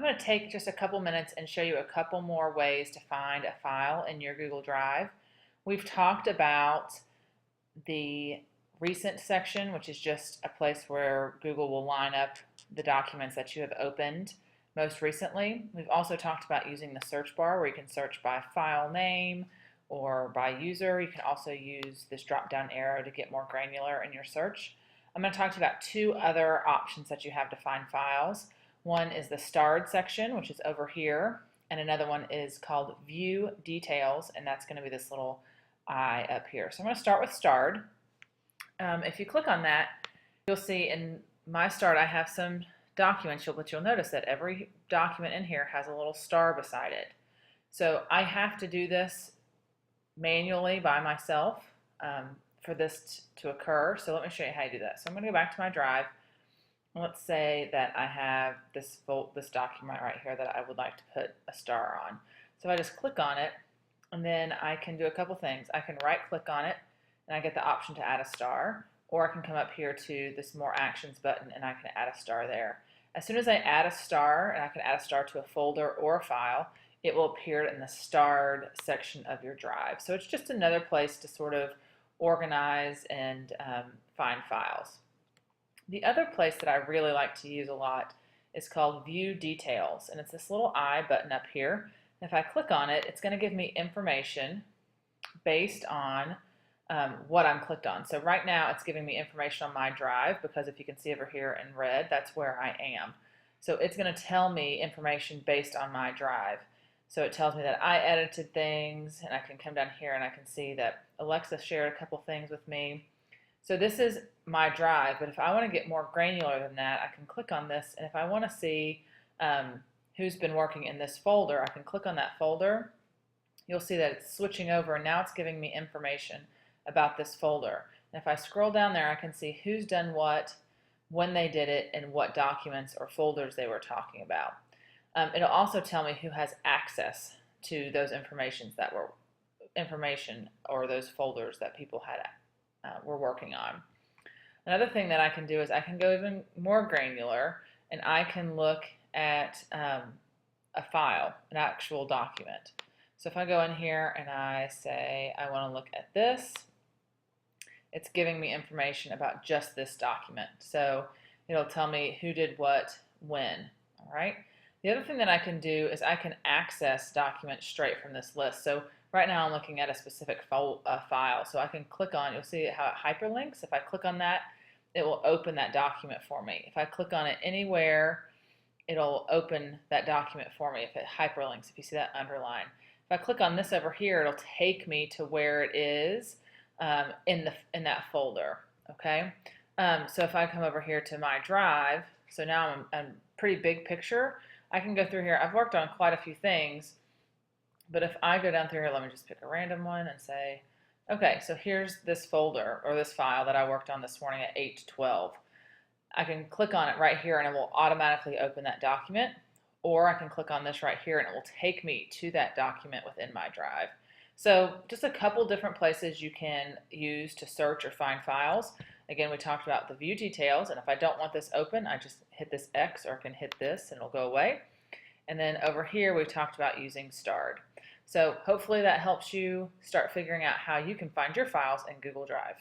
I'm going to take just a couple minutes and show you a couple more ways to find a file in your Google Drive. We've talked about the recent section, which is just a place where Google will line up the documents that you have opened most recently. We've also talked about using the search bar where you can search by file name or by user. You can also use this drop down arrow to get more granular in your search. I'm going to talk to you about two other options that you have to find files. One is the starred section, which is over here, and another one is called view details, and that's going to be this little eye up here. So I'm going to start with starred. If you click on that, you'll see in my starred I have some documents, but you'll notice that every document in here has a little star beside it. So I have to do this manually by myself for this to occur. So let me show you how you do that. So I'm going to go back to my drive. Let's say that I have this document right here that I would like to put a star on. So I just click on it, and then I can do a couple things. I can right click on it, and I get the option to add a star, or I can come up here to this more actions button and I can add a star there. As soon as I add a star, and I can add a star to a folder or a file, it will appear in the starred section of your drive. So it's just another place to sort of organize and find files. The other place that I really like to use a lot is called View Details, and it's this little I button up here. And if I click on it, it's going to give me information based on what I'm clicked on. So right now it's giving me information on my drive because if you can see over here in red, that's where I am. So it's going to tell me information based on my drive. So it tells me that I edited things, and I can come down here and I can see that Alexa shared a couple things with me. So this is my drive, but if I want to get more granular than that, I can click on this, and if I want to see who's been working in this folder, I can click on that folder. You'll see that it's switching over, and now it's giving me information about this folder. And if I scroll down there, I can see who's done what, when they did it, and what documents or folders they were talking about. It'll also tell me who has access to those information or those folders that people had were working on. Another thing that I can do is I can go even more granular, and I can look at a file, an actual document. So if I go in here and I say I want to look at this, it's giving me information about just this document. So it'll tell me who did what, when. All right. The other thing that I can do is I can access documents straight from this list. So right now I'm looking at a specific file. So I can click on, you'll see how it hyperlinks. If I click on that, it will open that document for me. If I click on it anywhere, it'll open that document for me if it hyperlinks, if you see that underline. If I click on this over here, it'll take me to where it is in that folder, okay? So if I come over here to my drive, so now I'm pretty big picture, I can go through here. I've worked on quite a few things, but if I go down through here, let me just pick a random one and say, okay, so here's this folder or this file that I worked on this morning at 8 to 12. I can click on it right here and it will automatically open that document, or I can click on this right here and it will take me to that document within my drive. So just a couple different places you can use to search or find files. Again, we talked about the view details, and if I don't want this open, I just hit this X, or I can hit this and it'll go away. And then over here, we've talked about using starred. So hopefully that helps you start figuring out how you can find your files in Google Drive.